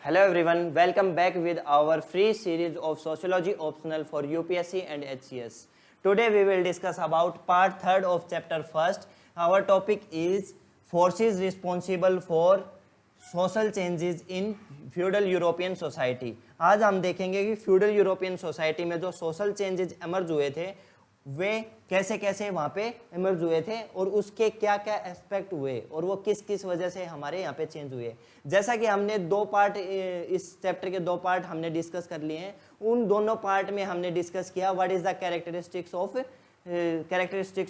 Hello everyone, welcome back with our free series of sociology optional for UPSC and HCS. Today we will discuss about part 3rd of chapter 1st. Our topic is forces responsible for social changes in feudal European society. आज हम देखेंगे कि feudal European society में जो social changes emerge हुए थे वे कैसे कैसे वहाँ पे इमर्ज हुए थे और उसके क्या क्या एस्पेक्ट हुए और वो किस किस वजह से हमारे यहाँ पे चेंज हुए। जैसा कि हमने दो पार्ट, इस चैप्टर के दो पार्ट हमने डिस्कस कर लिए हैं। उन दोनों पार्ट में हमने डिस्कस किया what is the characteristics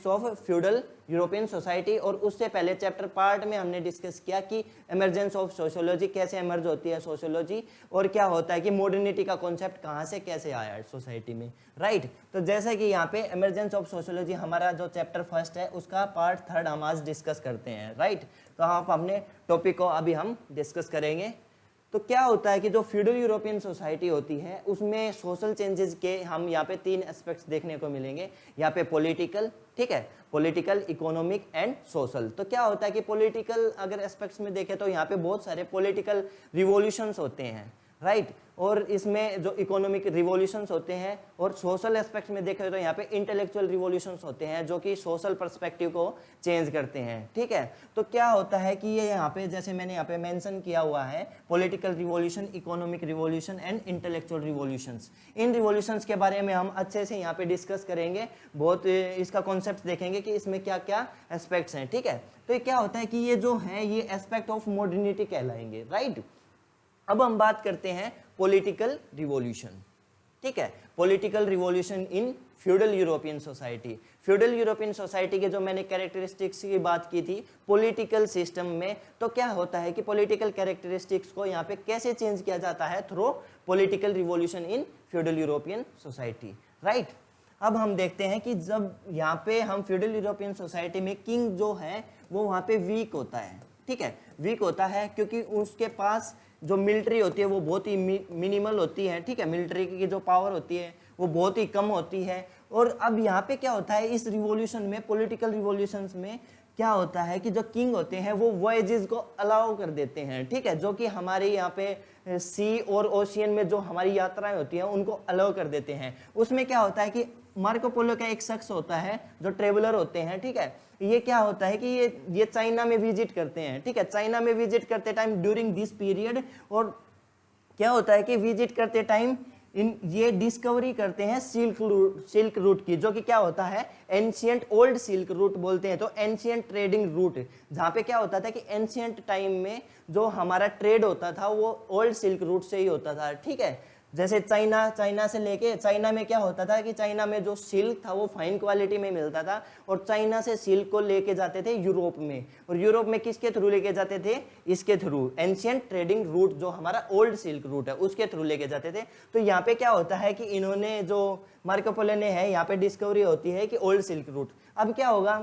of feudal European society, और उससे पहले चैप्टर पार्ट में हमने डिस्कस किया कि एमर्जेंस ऑफ सोशियोलॉजी, कैसे एमर्ज होती है सोशियोलॉजी और क्या होता है कि मॉडर्निटी का कॉन्सेप्ट कहाँ से कैसे आया है सोसाइटी में, राइट। तो जैसा कि यहाँ पे एमर्जेंस ऑफ सोशियोलॉजी हमारा जो चैप्टर फर्स्ट है उसका पार्ट 3rd हम आज डिस्कस करते हैं, राइट। तो आप अपने टॉपिक को अभी हम डिस्कस करेंगे। तो क्या होता है कि जो फ्यूडल यूरोपियन सोसाइटी होती है उसमें सोशल चेंजेस के हम यहाँ पे 3 एस्पेक्ट्स देखने को मिलेंगे। यहाँ पे पॉलिटिकल, ठीक है, पॉलिटिकल, इकोनॉमिक एंड सोशल। तो क्या होता है कि पॉलिटिकल अगर एस्पेक्ट्स में देखें तो यहाँ पे बहुत सारे पॉलिटिकल रिवॉल्यूशंस होते हैं, राइट। और इसमें जो इकोनॉमिक रिवॉल्यूशंस होते हैं और सोशल एस्पेक्ट में देखें तो यहाँ पे इंटेलेक्चुअल रिवॉल्यूशंस होते हैं जो कि सोशल पर्सपेक्टिव को चेंज करते हैं, ठीक है। तो क्या होता है कि ये यहाँ पे जैसे मैंने यहाँ पे मेंशन किया हुआ है political revolution, economic revolution and intellectual revolutions. In revolutions के बारे में हम अच्छे से यहाँ पे डिस्कस करेंगे, बहुत इसका कॉन्सेप्ट देखेंगे कि इसमें क्या क्या एस्पेक्ट्स हैं, ठीक है। तो ये क्या होता है कि ये जो है ये एस्पेक्ट ऑफ मॉडर्निटी कहलाएंगे, राइट। अब हम बात करते हैं पॉलिटिकल रिवॉल्यूशन, ठीक है। Political revolution in feudal European society. Feudal European society के जो मैंने कैरेक्टरिस्टिक्स की बात की थी पॉलिटिकल सिस्टम में, तो क्या होता है कि पॉलिटिकल कैरेक्टरिस्टिक्स को यहाँ पे कैसे चेंज किया जाता है through political revolution in feudal European society, right. अब हम देखते हैं कि जब यहाँ पे हम फ्यूडल यूरोपियन सोसाइटी में किंग जो है वो वहाँ पे वीक होता है, ठीक है, वीक होता है क्योंकि उसके पास जो मिलिट्री होती है वो बहुत ही मिनिमल होती है, ठीक है। मिलिट्री की जो पावर होती है वो बहुत ही कम होती है। और अब यहाँ पे क्या होता है इस रिवॉल्यूशन में, पॉलिटिकल रिवॉल्यूशंस में क्या होता है कि जो किंग होते हैं वो वॉयजेस को अलाउ कर देते हैं, ठीक है, जो कि हमारे यहाँ पे सी और ओशियन में जो हमारी यात्राएं होती हैं उनको अलाउ कर देते हैं। उसमें क्या होता है कि मार्को पोलो का एक शख्स होता है जो ट्रेवलर होते हैं, ठीक है। ये क्या होता है कि ये चाइना में विजिट करते हैं, ठीक है। चाइना में विजिट करते टाइम ड्यूरिंग दिस पीरियड, और क्या होता है कि विजिट करते टाइम ये डिस्कवरी करते हैं सिल्क रूट की, जो कि क्या होता है एंशियंट ओल्ड सिल्क रूट बोलते हैं। तो एंशियंट ट्रेडिंग रूट, जहाँ पे क्या होता था कि एंशियंट टाइम में जो हमारा ट्रेड होता था वो ओल्ड सिल्क रूट से ही होता था, ठीक है। जैसे चाइना से लेके, चाइना में क्या होता था कि चाइना में जो सिल्क था वो फाइन क्वालिटी में मिलता था और चाइना से सिल्क को लेके जाते थे यूरोप में, और यूरोप में किसके थ्रू लेके जाते थे, इसके थ्रू एंशियंट ट्रेडिंग रूट जो हमारा ओल्ड सिल्क रूट है उसके थ्रू लेके जाते थे। तो यहाँ पे क्या होता है कि इन्होंने जो मार्को पोलो ने है यहाँ पे डिस्कवरी होती है कि ओल्ड सिल्क रूट। अब क्या होगा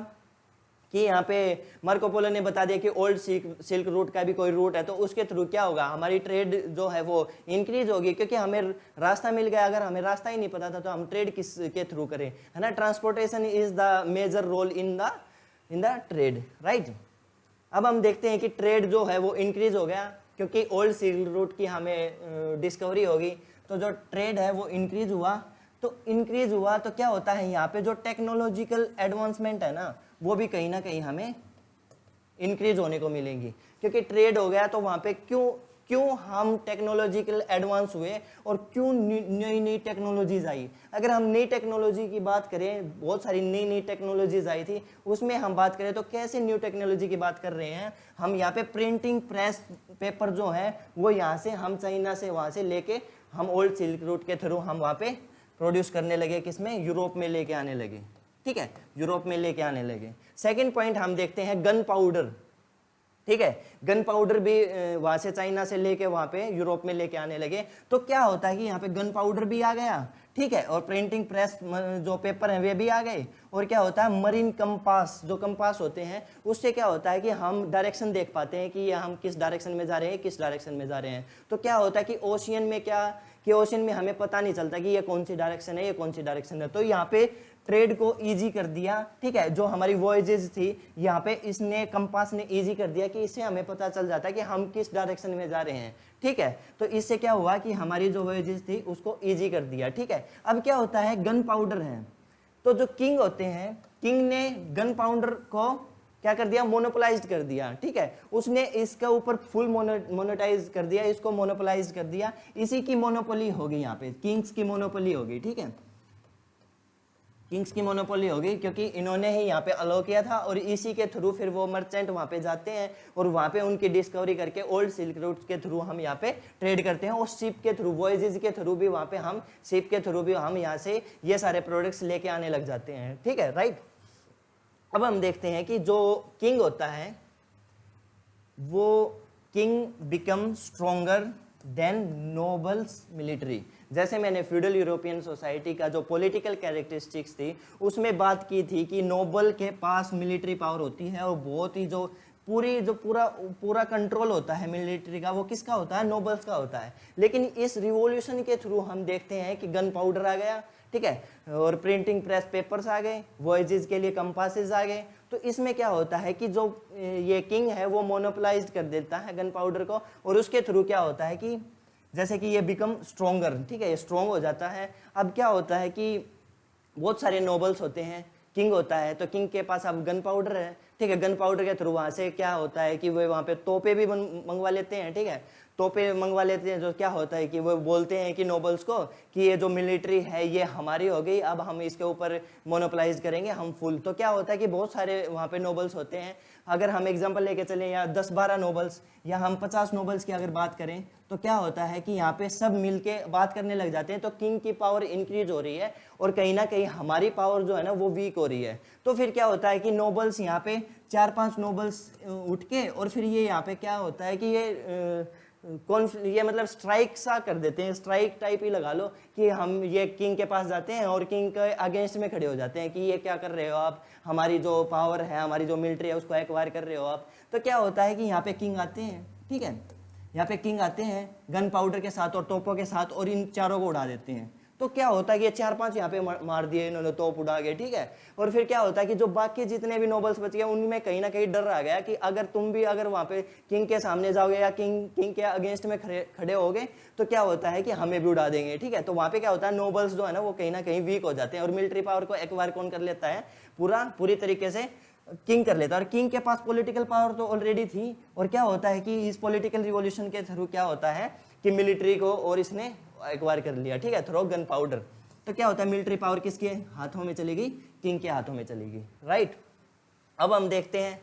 कि यहाँ पे मार्को पोलो ने बता दिया कि ओल्ड सिल्क रूट का भी कोई रूट है, तो उसके थ्रू क्या होगा हमारी ट्रेड जो है वो इंक्रीज होगी, क्योंकि हमें रास्ता मिल गया। अगर हमें रास्ता ही नहीं पता था तो हम ट्रेड किस के थ्रू करें, है ना। Transportation is the major role in the trade, right. अब हम देखते हैं कि ट्रेड जो है वो इंक्रीज हो गया क्योंकि ओल्ड सिल्क रूट की हमें डिस्कवरी होगी, तो जो ट्रेड है वो इंक्रीज हुआ। तो इंक्रीज हुआ तो क्या होता है यहाँ पे जो टेक्नोलॉजिकल एडवांसमेंट है ना वो भी कहीं ना कहीं हमें इंक्रीज होने को मिलेंगी, क्योंकि ट्रेड हो गया तो वहाँ पे क्यों हम टेक्नोलॉजिकल एडवांस हुए और क्यों नई नई टेक्नोलॉजीज आई। अगर हम नई टेक्नोलॉजी की बात करें, बहुत सारी नई नई टेक्नोलॉजीज आई थी, उसमें हम बात करें तो कैसे न्यू टेक्नोलॉजी की बात कर रहे हैं हम यहाँ पे, प्रिंटिंग प्रेस पेपर जो है वो यहाँ से हम चाइना से वहाँ से लेके हम ओल्ड सिल्क रूट के थ्रू हम वहाँ पे प्रोड्यूस करने लगे, किसमें, यूरोप में लेके आने लगे, ठीक है, यूरोप में लेके आने लगे। सेकंड पॉइंट हम देखते हैं गन पाउडर, ठीक है। गन पाउडर भी वहां से चाइना से लेके वहां पे यूरोप में लेके आने लगे। तो क्या होता है कि यहाँ पे गन पाउडर भी आ गया, ठीक है, और प्रिंटिंग प्रेस जो पेपर है वे भी आ गए। और क्या होता है मरीन कंपास, जो कंपास होते हैं उससे क्या होता है कि हम डायरेक्शन देख पाते हैं कि ये हम किस डायरेक्शन में जा रहे हैं, किस डायरेक्शन में जा रहे हैं। तो क्या होता है कि ओशियन में हमें पता नहीं चलता कि ये कौन सी डायरेक्शन है, ये कौन सी डायरेक्शन है। तो यहाँ पे ट्रेड को इजी कर दिया, ठीक है। जो हमारी वॉयजेज थी यहाँ पे इसने, कंपास ने इजी कर दिया कि इससे हमें पता चल जाता है कि हम किस डायरेक्शन में जा रहे हैं, ठीक है। तो इससे क्या हुआ कि हमारी जो वॉयजेज थी उसको इजी कर दिया, ठीक है। अब क्या होता है, गन पाउडर है, तो जो किंग होते हैं, किंग ने गन पाउडर को क्या कर दिया, मोनोपोलाइज कर दिया, ठीक है। उसने इसके ऊपर फुल मोनेटाइज कर दिया, इसको मोनोपोलाइज कर दिया, इसी की मोनोपोली हो गई, यहाँ पे किंग्स की मोनोपोली हो गई, ठीक है। किंग्स की मोनोपोली हो गई क्योंकि इन्होंने ही यहाँ पे अलाउ किया था, और इसी के थ्रू फिर वो मर्चेंट वहाँ पे जाते हैं और वहाँ पे उनकी डिस्कवरी करके ओल्ड सिल्क रूट के थ्रू हम यहाँ पे ट्रेड करते हैं, और शिप के थ्रू, वॉयजेज के थ्रू भी वहाँ पे हम, शिप के थ्रू भी हम यहाँ से ये सारे प्रोडक्ट्स लेके आने लग जाते हैं, ठीक है, राइट। अब हम देखते हैं कि जो किंग होता है वो king become stronger then nobles military. जैसे मैंने फ्यूडल यूरोपियन सोसाइटी का जो पॉलिटिकल कैरेक्टरिस्टिक्स थी उसमें बात की थी कि नोबल के पास मिलिट्री पावर होती है, और बहुत ही जो पूरा कंट्रोल होता है मिलिट्री का, वो किसका होता है, नोबल्स का होता है। लेकिन इस रिवॉल्यूशन के थ्रू हम देखते हैं कि गन पाउडर आ गया, ठीक है, और प्रिंटिंग प्रेस पेपर्स आ गए, वॉयजेज के लिए कंपासेस आ गए। तो इसमें क्या होता है कि जो ये किंग है वो मोनोपोलाइज कर देता है गन पाउडर को, और उसके थ्रू क्या होता है कि जैसे कि ये बिकम स्ट्रोंगर, ठीक है, ये स्ट्रोंग हो जाता है। अब क्या होता है कि बहुत सारे नोबल्स होते हैं, किंग होता है, तो किंग के पास अब गन पाउडर है, ठीक है। गन पाउडर के थ्रू वहाँ से क्या होता है कि वो वहाँ पे तोपे भी मंगवा लेते हैं, ठीक है, तोपे मंगवा लेते हैं। जो क्या होता है कि वो बोलते हैं कि नोबल्स को कि ये जो मिलिट्री है ये हमारी हो गई, अब हम इसके ऊपर मोनोपोलाइज करेंगे हम फुल। तो क्या होता है कि बहुत सारे वहाँ पे नोबल्स होते हैं। अगर हम एग्जांपल लेके चलें या 10-12 नोबल्स या हम 50 नोबल्स की अगर बात करें, तो क्या होता है कि यहाँ पे सब मिलके बात करने लग जाते हैं, तो किंग की पावर इंक्रीज हो रही है और कहीं ना कहीं हमारी पावर जो है ना वो वीक हो रही है। तो फिर क्या होता है कि नोबल्स यहाँ पे 4-5 नोबल्स उठ के, और फिर ये यहाँ पे क्या होता है कि ये मतलब स्ट्राइक सा कर देते हैं, स्ट्राइक टाइप ही लगा लो कि हम ये किंग के पास जाते हैं और किंग के अगेंस्ट में खड़े हो जाते हैं कि ये क्या कर रहे हो आप, हमारी जो पावर है, हमारी जो मिलिट्री है उसको एक्वायर कर रहे हो आप। तो क्या होता है कि यहाँ पे किंग आते हैं, ठीक है, यहाँ पे किंग आते हैं गन पाउडर के साथ और तोपों के साथ, और इन चारों को उड़ा देते हैं। तो क्या होता है कि ये 4-5 यहाँ पे मार दिए इन्होंने, तोप उड़ा गए, ठीक है। और फिर क्या होता है कि जो बाकी जितने भी नोबल्स बच गए उनमें कहीं ना कहीं डर आ गया कि अगर तुम भी अगर वहाँ पे किंग के सामने जाओगे या किंग के अगेंस्ट में खड़े होगे तो क्या होता है कि हमें भी उड़ा देंगे, ठीक है। तो वहाँ पे क्या होता है, नोबल्स जो है ना वो कहीं ना कहीं वीक हो जाते हैं, और मिलिट्री पावर को एक्वायर कौन कर लेता है, पूरी तरीके से किंग कर लेता है। और किंग के पास पॉलिटिकल पावर तो ऑलरेडी थी, और क्या होता है कि इस पॉलिटिकल रिवॉल्यूशन के थ्रू क्या होता है कि मिलिट्री को और इसने एक्वायर कर लिया, ठीक है, थ्रू गन पाउडर। तो क्या होता है, मिलिट्री पावर किसके हाथों में चलेगी, किंग के हाथों में चलेगी, राइट। अब हम देखते हैं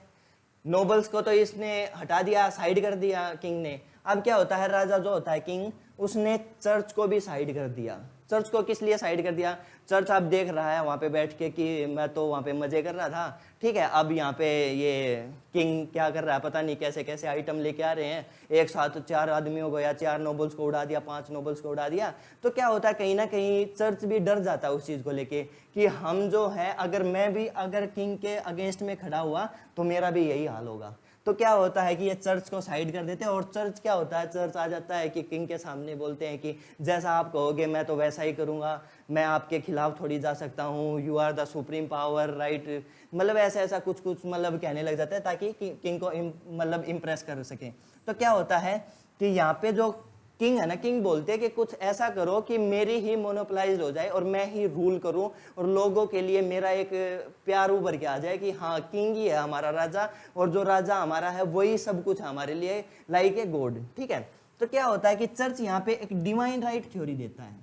नोबल्स को तो इसने हटा दिया, साइड कर दिया किंग ने। अब क्या होता है, राजा जो होता है किंग, उसने चर्च को भी साइड कर दिया। चर्च को किस लिए साइड कर दिया, चर्च आप देख रहा है वहाँ पे बैठ के कि मैं तो वहाँ पे मजे कर रहा था, ठीक है। अब यहाँ पे ये किंग क्या कर रहा है, पता नहीं कैसे कैसे आइटम लेके आ रहे हैं, एक साथ 4 आदमियों को या 4 नोबल्स को उड़ा दिया, 5 नोबल्स को उड़ा दिया। तो क्या होता है, कहीं ना कहीं चर्च भी डर जाता है उस चीज़ को लेके कि हम जो है, अगर मैं भी अगर किंग के अगेंस्ट में खड़ा हुआ तो मेरा भी यही हाल होगा। तो क्या होता है कि ये चर्च को साइड कर देते हैं, और चर्च क्या होता है, चर्च आ जाता है कि किंग के सामने बोलते हैं कि जैसा आप कहोगे मैं तो वैसा ही करूँगा, मैं आपके खिलाफ थोड़ी जा सकता हूँ, you are the supreme power, right. मतलब ऐसा कुछ मतलब कहने लग जाता है ताकि किंग को मतलब इम्प्रेस कर सकें। तो क्या होता है कि यहाँ पे जो किंग है ना, किंग बोलते हैं कि कुछ ऐसा करो कि मेरी ही मोनोपोलाइज हो जाए और मैं ही रूल करूं, और लोगों के लिए मेरा एक प्यार उभर के आ जाए कि हाँ किंग ही है हमारा राजा, और जो राजा हमारा है वही सब कुछ हमारे लिए, लाइक ए गॉड, ठीक है। तो क्या होता है कि चर्च यहाँ पे एक डिवाइन राइट थ्योरी देता है,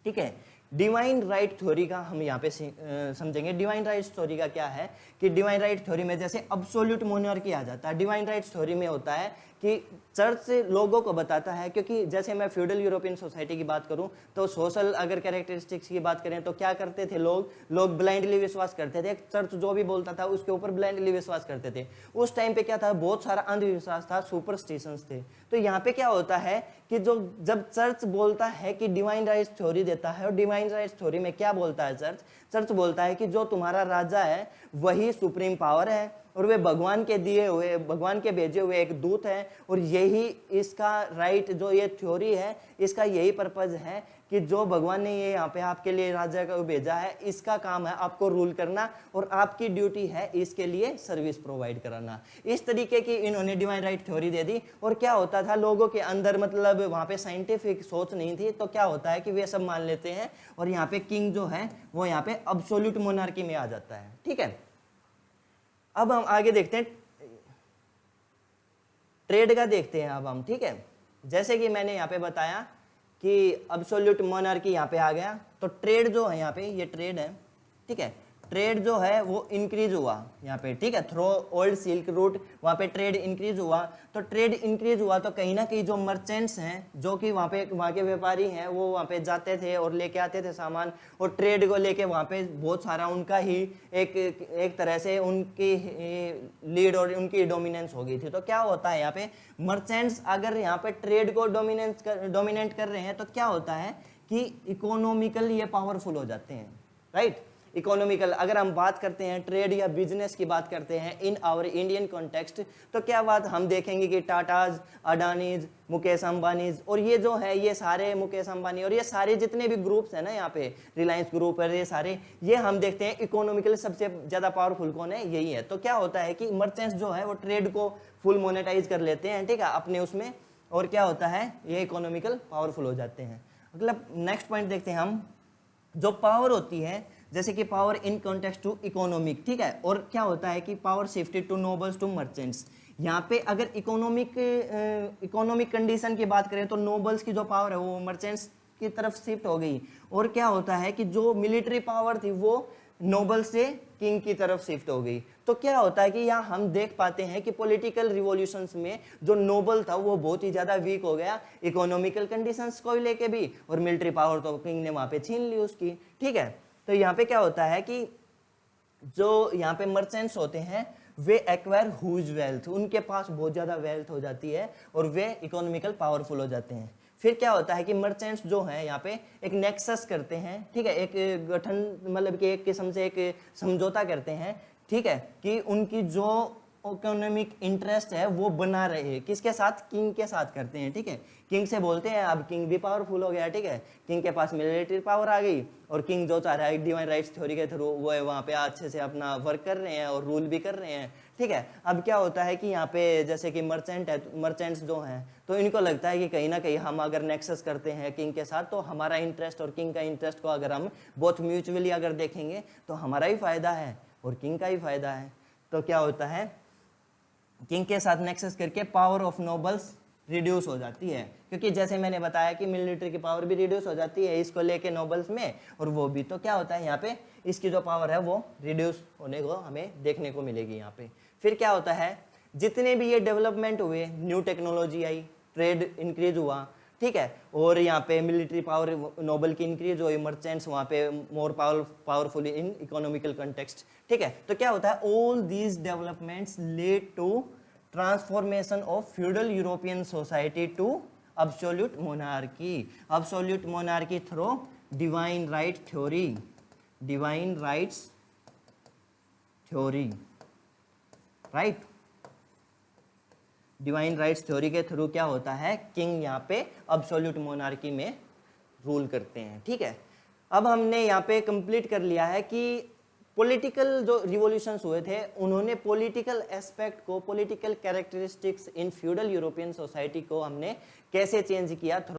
ठीक है। डिवाइन राइट थ्योरी का हम यहाँ पे समझेंगे। डिवाइन राइट थ्योरी का क्या है कि डिवाइन राइट थ्योरी में जैसे अब्सोल्यूट मोनार्की आ जाता है, डिवाइन राइट थ्योरी में होता है कि चर्च लोगों को बताता है, क्योंकि जैसे मैं फ्यूडल यूरोपियन सोसाइटी की बात करूं तो सोशल अगर कैरेक्टरिस्टिक्स की बात करें तो क्या करते थे लोग ब्लाइंडली विश्वास करते थे, चर्च जो भी बोलता था उसके ऊपर ब्लाइंडली विश्वास करते थे। उस टाइम पे क्या था, बहुत सारा अंधविश्वास था, सुपरस्टिशंस थे। तो यहाँ पे क्या होता है कि जब चर्च बोलता है कि डिवाइन राइट्स थ्योरी देता है, और डिवाइन राइट्स थ्योरी में क्या बोलता है चर्च बोलता है कि जो तुम्हारा राजा है वही सुप्रीम पावर है, और वे भगवान के दिए हुए, भगवान के भेजे हुए एक दूत है, और यही इसका राइट जो ये थ्योरी है इसका यही पर्पज है कि जो भगवान ने ये यहाँ पे आपके लिए राजा को भेजा है, इसका काम है आपको रूल करना और आपकी ड्यूटी है इसके लिए सर्विस प्रोवाइड कराना। इस तरीके की इन्होंने डिवाइन राइट थ्योरी दे दी। और क्या होता था, लोगों के अंदर मतलब वहाँ पे साइंटिफिक सोच नहीं थी, तो क्या होता है कि वे सब मान लेते हैं और यहाँ पे किंग जो है वो यहाँ पे अब्सोल्यूट मोनार्की में आ जाता है। ठीक है, अब हम आगे देखते हैं, ट्रेड का देखते हैं अब हम। ठीक है, जैसे कि मैंने यहाँ पे बताया कि अब्सोल्यूट मोनार्की यहाँ पे आ गया, तो ट्रेड जो है यहाँ पे, ये ट्रेड है। ठीक है, ट्रेड जो है वो इंक्रीज हुआ यहाँ पे। ठीक है, थ्रो ओल्ड सिल्क रूट वहाँ पे ट्रेड इंक्रीज हुआ। तो ट्रेड इंक्रीज हुआ तो कहीं ना कहीं जो मर्चेंट्स हैं, जो कि वहाँ के व्यापारी हैं, वो वहाँ पे जाते थे और लेके आते थे सामान, और ट्रेड को लेके वहाँ पे बहुत सारा उनका ही एक तरह से उनकी लीड और उनकी डोमिनेंस हो गई थी। तो क्या होता है यहाँ पे, मर्चेंट्स अगर यहाँ पे ट्रेड को डोमिनेट कर रहे हैं तो क्या होता है कि इकोनॉमिकल ये पावरफुल हो जाते हैं। राइट, इकोनॉमिकल अगर हम बात करते हैं, ट्रेड या बिजनेस की बात करते हैं इन आवर इंडियन कॉन्टेक्स्ट, तो क्या बात हम देखेंगे कि टाटाज, अडानीज, मुकेश अंबानीज, और ये जो है ये सारे मुकेश अंबानी और ये सारे जितने भी ग्रुप्स हैं ना यहाँ पे, रिलायंस ग्रुप है, ये सारे, ये हम देखते हैं इकोनॉमिकल सबसे ज़्यादा पावरफुल कौन है, यही है। तो क्या होता है कि मर्चेंट्स जो है वो ट्रेड को फुल मोनेटाइज कर लेते हैं। ठीक है, अपने उसमें, और क्या होता है, ये इकोनॉमिकल पावरफुल हो जाते हैं। मतलब नेक्स्ट पॉइंट देखते हैं हम, जो पावर होती है, जैसे कि power in context to economic. ठीक है, और क्या होता है कि power shifted to nobles to merchants. यहाँ पे अगर इकोनॉमिक कंडीशन की बात करें तो नोबल्स की जो पावर है वो मर्चेंट्स की तरफ शिफ्ट हो गई, और क्या होता है कि जो मिलिट्री पावर थी वो नोबल से किंग की तरफ शिफ्ट हो गई। तो क्या होता है कि यहाँ हम देख पाते हैं कि पॉलिटिकल रिवॉल्यूशंस में जो नोबल था वो बहुत ही ज़्यादा वीक हो गया, इकोनॉमिकल कंडीशंस को लेके भी, और मिलिट्री पावर तो किंग ने वहाँ पे छीन ली उसकी। ठीक है, तो यहाँ पे क्या होता है कि जो यहाँ पे मर्चेंट्स होते हैं वे एक्वायर ह्यूज वेल्थ, उनके पास बहुत ज़्यादा वेल्थ हो जाती है और वे इकोनॉमिकल पावरफुल हो जाते हैं। फिर क्या होता है कि मर्चेंट्स जो हैं यहाँ पे एक नेक्सस करते हैं। ठीक है, एक गठन, मतलब कि एक किस्म से एक समझौता करते हैं। ठीक है, कि उनकी जो इकोनॉमिक इंटरेस्ट है वो बना रहे, किसके साथ, किंग के साथ करते हैं। ठीक है, किंग से बोलते हैं, अब किंग भी पावरफुल हो गया। ठीक है, किंग के पास मिलिट्री पावर आ गई, और किंग जो चाह रहा है डिवाइन राइट्स थ्योरी के थ्रू वो है वहाँ पे अच्छे से अपना वर्क कर रहे हैं और रूल भी कर रहे हैं। ठीक है, अब क्या होता है कि यहाँ पे जैसे कि मर्चेंट्स जो हैं, तो इनको लगता है कि कहीं ना कहीं हम अगर नेक्सस करते हैं किंग के साथ, तो हमारा इंटरेस्ट और किंग का इंटरेस्ट को अगर हम बहुत म्यूचुअली अगर देखेंगे तो हमारा ही फायदा है और किंग का ही फायदा है। तो क्या होता है, किंग के साथ नेक्सस करके पावर ऑफ नोबल्स रिड्यूस हो जाती है, क्योंकि जैसे मैंने बताया कि मिलिट्री की पावर भी रिड्यूस हो जाती है इसको लेके नोबल्स में, और वो भी, तो क्या होता है यहाँ पे इसकी जो पावर है वो रिड्यूस होने को हमें देखने को मिलेगी यहाँ पे। फिर क्या होता है, जितने भी ये डेवलपमेंट हुए, न्यू टेक्नोलॉजी आई, ट्रेड इंक्रीज हुआ। ठीक है, और यहाँ पे मिलिट्री पावर नोबल की इंक्रीज हुई, मर्चेंट्स वहाँ पे more powerful in economical context. ठीक है, तो क्या होता है, all these developments led to transformation of feudal European society to absolute monarchy. Absolute monarchy through divine right theory, divine rights theory, right, divine rights theory के through क्या होता है, किंग यहाँ पे अब्सोल्यूट मोनार्की में रूल करते हैं। ठीक है, अब हमने यहाँ पे कंप्लीट कर लिया है कि पॉलिटिकल जो रिवॉल्यूशंस हुए थे उन्होंने पॉलिटिकल एस्पेक्ट को, political characteristics in feudal European society को हमने कैसे चेंज किया।